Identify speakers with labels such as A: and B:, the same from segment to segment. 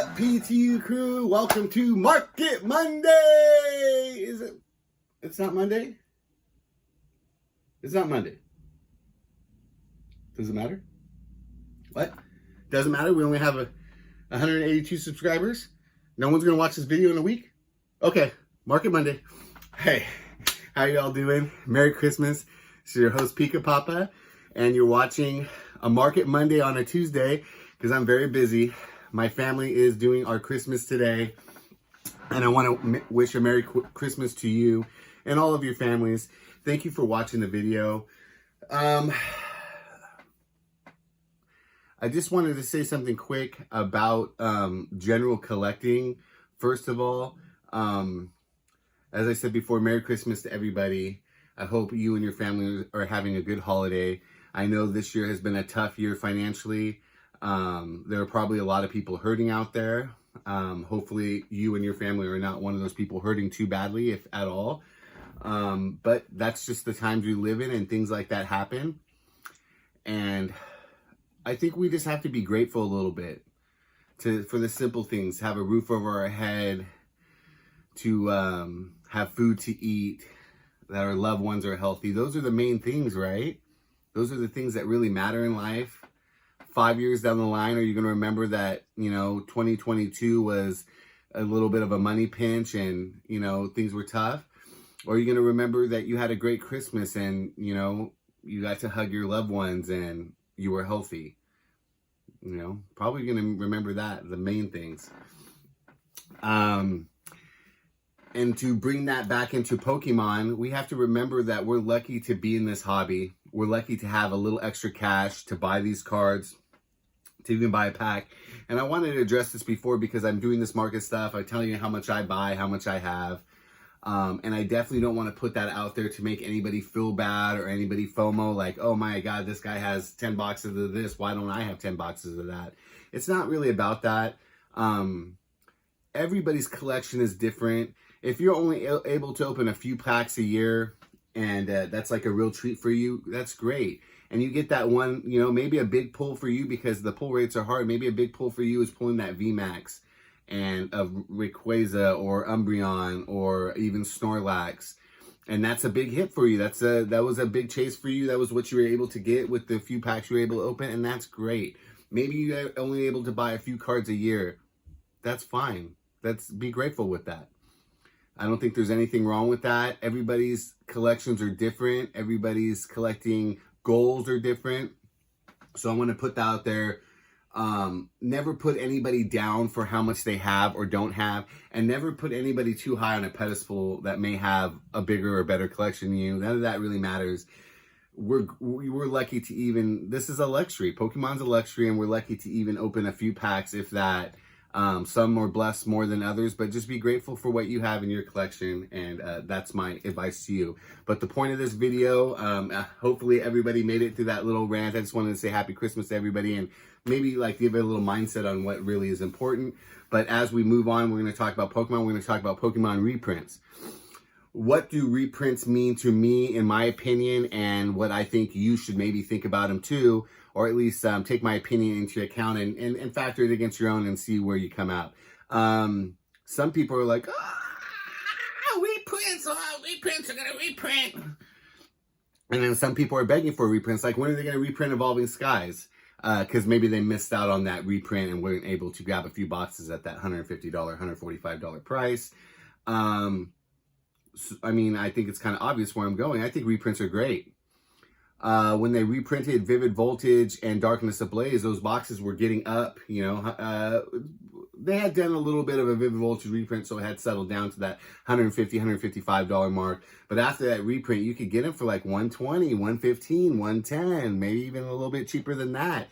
A: up, PTU crew? Welcome to Market Monday! Is it? It's not Monday? It's not Monday. Does it matter? What? Doesn't matter? We only have 182 subscribers? No one's going to watch this video in a week? Okay, Market Monday. Hey, how y'all doing? Merry Christmas. This is your host, Pika Papa, and you're watching a Market Monday on a Tuesday because I'm very busy. My family is doing our Christmas today, and I want to wish a Merry Christmas to you and all of your families. Thank you for watching the video. I just wanted to say something quick about general collecting. First of all, as I said before, Merry Christmas to everybody. I hope you and your family are having a good holiday. I know this year has been a tough year financially. There are probably a lot of people hurting out there. Hopefully you and your family are not one of those people hurting too badly, if at all. But that's just the times we live in, and things like that happen. And I think we just have to be grateful a little bit for the simple things. Have a roof over our head, to have food to eat, that our loved ones are healthy. Those are the main things, right? Those are the things that really matter in life. 5 years down the line, are you going to remember that, 2022 was a little bit of a money pinch and, things were tough? Or are you going to remember that you had a great Christmas and, you got to hug your loved ones and you were healthy? Probably going to remember that, the main things. And to bring that back into Pokemon, we have to remember that we're lucky to be in this hobby. We're lucky to have a little extra cash to buy these cards, to even buy a pack. And I wanted to address this before because I'm doing this market stuff. I'm telling you how much I buy, how much I have. And I definitely don't want to put that out there to make anybody feel bad or anybody FOMO, like, oh my God, this guy has 10 boxes of this. Why don't I have 10 boxes of that? It's not really about that. Everybody's collection is different. If you're only able to open a few packs a year and that's like a real treat for you, that's great. And you get that one, maybe a big pull for you because the pull rates are hard. Maybe a big pull for you is pulling that VMAX and of Rayquaza or Umbreon or even Snorlax. And that's a big hit for you. That was a big chase for you. That was what you were able to get with the few packs you were able to open, and that's great. Maybe you're only able to buy a few cards a year. That's fine. Be grateful with that. I don't think there's anything wrong with that. Everybody's collections are different. Everybody's collecting goals are different. So I want to put that out there. Never put anybody down for how much they have or don't have, and never put anybody too high on a pedestal that may have a bigger or better collection than you. None of that really matters. We're lucky to even, this is a luxury. Pokemon's a luxury, and we're lucky to even open a few packs, if that. Some are blessed more than others, but just be grateful for what you have in your collection, and that's my advice to you. But the point of this video, hopefully everybody made it through that little rant. I just wanted to say Happy Christmas to everybody and maybe give it a little mindset on what really is important. But as we move on, we're going to talk about Pokemon. We're going to talk about Pokemon reprints. What do reprints mean to me, in my opinion, and what I think you should maybe think about them too, or at least take my opinion into account and factor it against your own and see where you come out. Some people are like, reprints are going to reprint. And then some people are begging for reprints, like, when are they going to reprint Evolving Skies? Because maybe they missed out on that reprint and weren't able to grab a few boxes at that $150, $145 price. I think it's kind of obvious where I'm going. I think reprints are great. When they reprinted Vivid Voltage and Darkness Ablaze, those boxes were getting up, they had done a little bit of a Vivid Voltage reprint, so it had settled down to that $150, $155 mark. But after that reprint, you could get them for like $120, $115, $110, maybe even a little bit cheaper than that.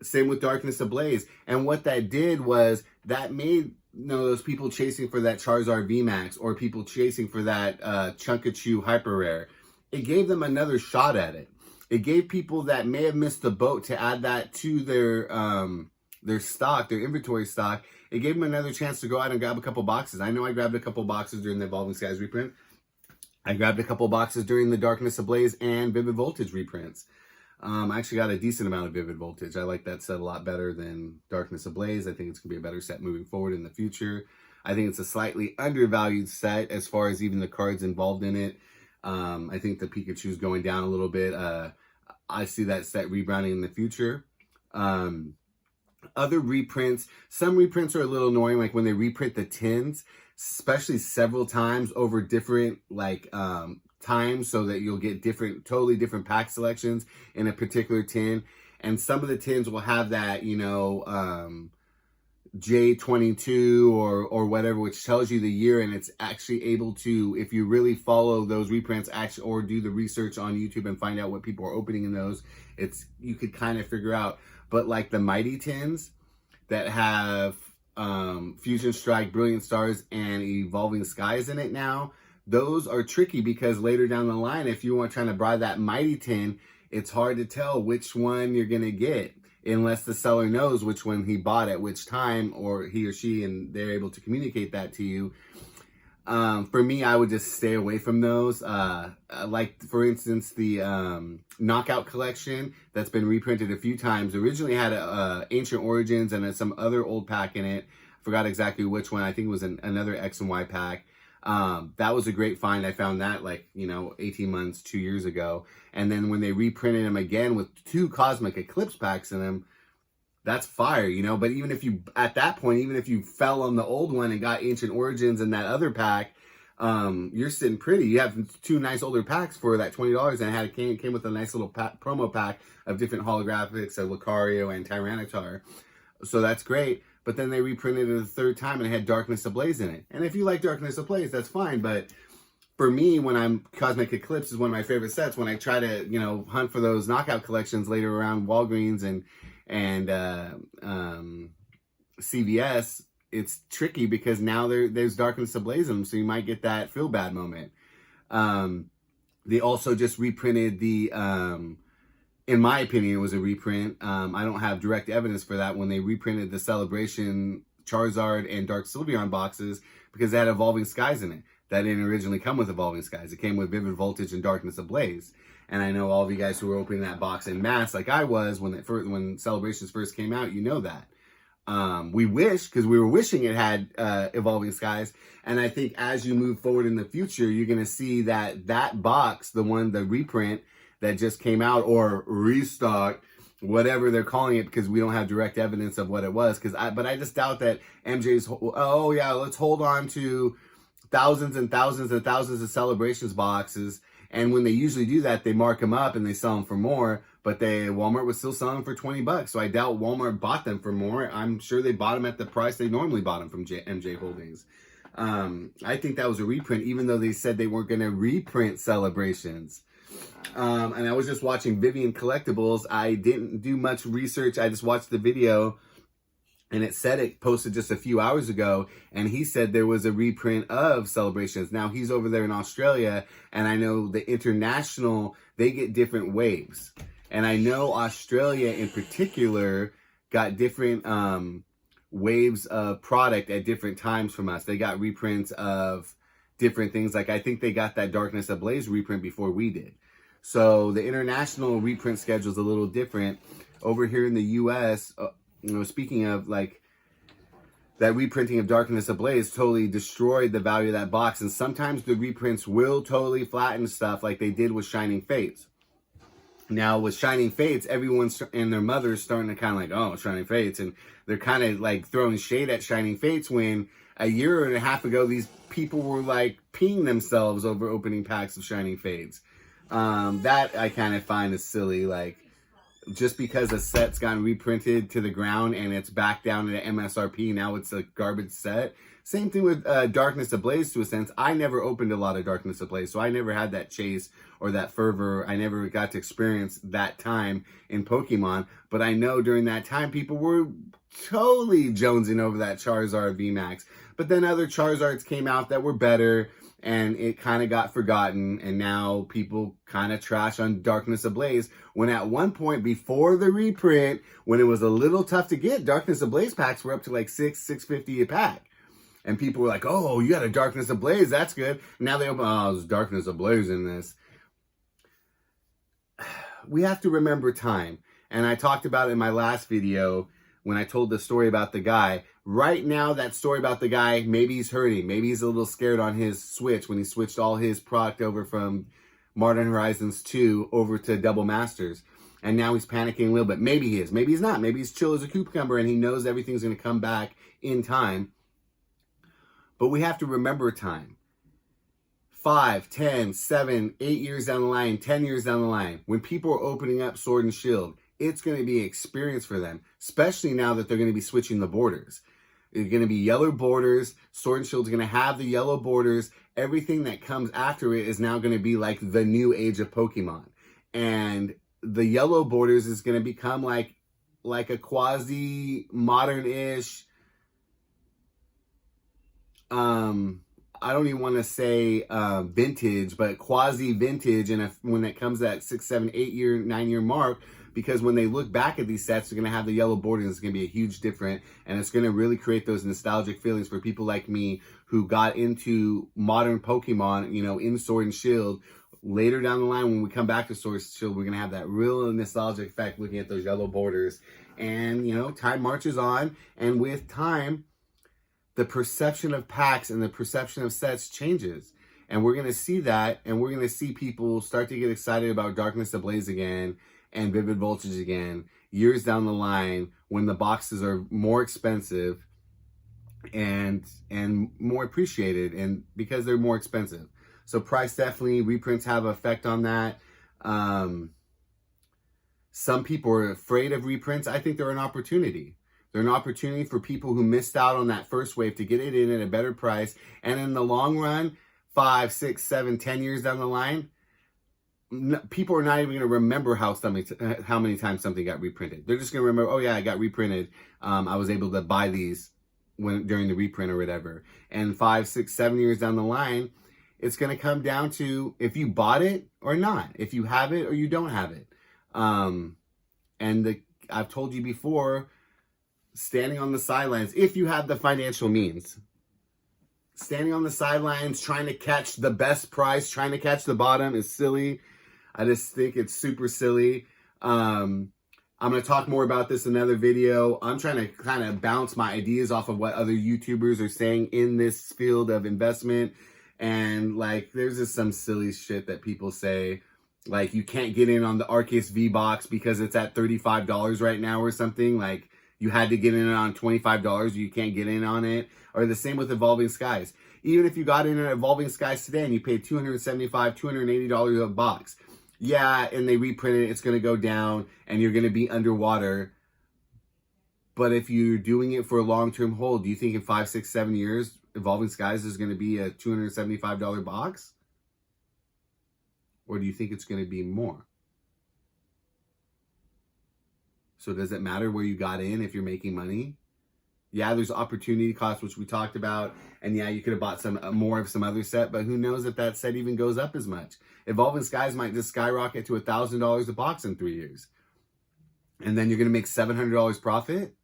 A: Same with Darkness Ablaze. And what that did was that made those people chasing for that Charizard VMAX or people chasing for that Chunkachu Hyper Rare, it gave them another shot at it. It gave people that may have missed the boat to add that to their stock, their inventory stock. It gave them another chance to go out and grab a couple boxes. I know I grabbed a couple boxes during the Evolving Skies reprint. I grabbed a couple boxes during the Darkness Ablaze and Vivid Voltage reprints. I actually got a decent amount of Vivid Voltage. I like that set a lot better than Darkness Ablaze. I think it's going to be a better set moving forward in the future. I think it's a slightly undervalued set as far as even the cards involved in it. I think the Pikachu's going down a little bit. I see that set rebounding in the future. Other reprints, some reprints are a little annoying, like when they reprint the tins, especially several times over different times, so that you'll get totally different pack selections in a particular tin. And some of the tins will have that, J22 or whatever, which tells you the year, and it's actually able to, if you really follow those reprints or do the research on YouTube and find out what people are opening in those, you could kind of figure out. But like the Mighty tins that have Fusion Strike, Brilliant Stars, and Evolving Skies in it now, those are tricky because later down the line, if you want trying to buy that Mighty tin, it's hard to tell which one you're going to get unless the seller knows which one he bought at which time, or he or she, and they're able to communicate that to you. For me, I would just stay away from those. Like, for instance, the Knockout collection that's been reprinted a few times originally had Ancient Origins and some other old pack in it. I forgot exactly which one. I think it was another X and Y pack. That was a great find. I found that 18 months, 2 years ago. And then when they reprinted them again with 2 Cosmic Eclipse packs in them, that's fire, But even if at that point, even if you fell on the old one and got Ancient Origins in that other pack, you're sitting pretty. You have 2 nice older packs for that $20, and it came with a nice little promo pack of different holographics of Lucario and Tyranitar. So that's great. But then they reprinted it a third time and it had Darkness Ablaze in it. And if you like Darkness Ablaze, that's fine. But for me, Cosmic Eclipse is one of my favorite sets. When I try to, hunt for those knockout collections later around Walgreens and CVS, it's tricky because now there's Darkness Ablaze in them, so you might get that feel bad moment. They also just reprinted the, in my opinion, it was a reprint. I don't have direct evidence for that, when they reprinted the Celebration Charizard and Dark Sylveon boxes, because they had Evolving Skies in it. That didn't originally come with Evolving Skies. It came with Vivid Voltage and Darkness Ablaze. And I know all of you guys who were opening that box en masse, like I was when Celebrations first came out, you know that. We were wishing it had Evolving Skies. And I think as you move forward in the future, you're going to see that box, the reprint that just came out or restocked, whatever they're calling it, because we don't have direct evidence of what it was. But I just doubt that MJ's, let's hold on to thousands and thousands and thousands of Celebrations boxes. And when they usually do that, they mark them up and they sell them for more. But Walmart was still selling them for $20. So I doubt Walmart bought them for more. I'm sure they bought them at the price they normally bought them from MJ Holdings. I think that was a reprint, even though they said they weren't going to reprint Celebrations. And I was just watching Vivian Collectibles. I didn't do much research. I just watched the video. And it posted just a few hours ago, and he said there was a reprint of Celebrations. Now, he's over there in Australia, and I know the international, they get different waves. And I know Australia in particular got different waves of product at different times from us. They got reprints of different things. Like, I think they got that Darkness Ablaze reprint before we did. So the international reprint schedule is a little different. Over here in the U.S., speaking of that reprinting of Darkness Ablaze totally destroyed the value of that box. And sometimes the reprints will totally flatten stuff like they did with Shining Fates. Now with Shining Fates, everyone and their mother's starting to kind of oh, Shining Fates. And they're kind of throwing shade at Shining Fates when a year and a half ago, these people were peeing themselves over opening packs of Shining Fates. That I kind of find is silly. Just because a set's gotten reprinted to the ground and it's back down to MSRP, now it's a garbage set. Same thing with Darkness Ablaze to a sense. I never opened a lot of Darkness Ablaze, so I never had that chase or that fervor. I never got to experience that time in Pokemon. But I know during that time, people were totally jonesing over that Charizard VMAX. But then other Charizards came out that were better, and it kind of got forgotten, and now people kind of trash on Darkness Ablaze, when at one point before the reprint, when it was a little tough to get, Darkness Ablaze packs were up to $6.50 a pack. And people were like, oh, you got a Darkness Ablaze, that's good. Now they open, there's Darkness Ablaze in this. we have to remember time. And I talked about it in my last video when I told the story about the guy. Right now, that story about the guy, maybe he's hurting. Maybe he's a little scared on his Switch when he switched all his product over from Modern Horizons 2 over to Double Masters. And now he's panicking a little bit. Maybe he is. Maybe he's not. Maybe he's chill as a cucumber and he knows everything's going to come back in time. But we have to remember time. 5, 10, 7, 8 years down the line, 10 years down the line, when people are opening up Sword and Shield, it's going to be an experience for them, especially now that they're going to be switching the borders. It's going to be yellow borders. Sword and Shield is going to have the yellow borders. Everything that comes after it is now going to be like the new age of Pokemon. And the yellow borders is going to become like a quasi-modern-ish, I don't even want to say vintage, but quasi-vintage, and when it comes to that 6, 7, 8 year, 9 year mark, because when they look back at these sets, they're going to have the yellow borders. It's going to be a huge difference, and it's going to really create those nostalgic feelings for people like me who got into modern Pokemon, you know, in Sword and Shield. Later down the line, when we come back to Sword and Shield, we're going to have that real nostalgic effect looking at those yellow borders. And, you know, time marches on, and with time, the perception of packs and the perception of sets changes. And we're going to see that, and we're going to see people start to get excited about Darkness Ablaze again and Vivid Voltage again years down the line when the boxes are more expensive and more appreciated, and because they're more expensive. So price definitely, reprints have an effect on that. Some people are afraid of reprints. I think they're an opportunity. They're an opportunity for people who missed out on that first wave to get it in at a better price. And in the long run, 5, 6, 7, 10 years down the line, people are not even going to remember how many times something got reprinted. They're just going to remember, oh yeah, I got reprinted. I was able to buy these during the reprint or whatever. And 5, 6, 7 years down the line, it's going to come down to if you bought it or not, if you have it or you don't have it. I've told you before, standing on the sidelines, if you have the financial means, standing on the sidelines, trying to catch the best price, trying to catch the bottom is silly. I just think it's super silly. I'm going to talk more about this in another video. I'm trying to kind of bounce my ideas off of what other YouTubers are saying in this field of investment. And like, there's just some silly shit that people say. Like, you can't get in on the Arceus V-Box because it's at $35 right now or something. Like, you had to get in on $25, you can't get in on it. Or the same with Evolving Skies. Even if you got in at Evolving Skies today and you paid $275, $280 a box. Yeah, and they reprint it, it's going to go down and you're going to be underwater. But if you're doing it for a long-term hold, do you think in 5, 6, 7 years, Evolving Skies is going to be a $275 box? Or do you think it's going to be more? So does it matter where you got in if you're making money? Yeah, there's opportunity cost, which we talked about. And yeah, you could have bought some more of some other set, but who knows if that set even goes up as much. Evolving Skies might just skyrocket to $1,000 a box in 3 years. And then you're going to make $700 profit?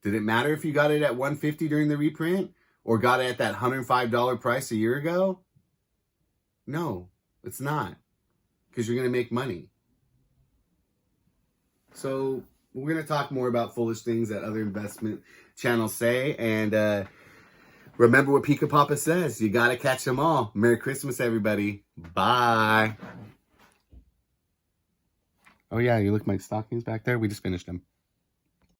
A: Did it matter if you got it at $150 during the reprint? Or got it at that $105 price a year ago? No, it's not. Because you're going to make money. So we're going to talk more about foolish things that other investment channels say. And remember what Pika Papa says. You got to catch them all. Merry Christmas, everybody. Bye. Oh, yeah. You look at my stockings back there. We just finished them.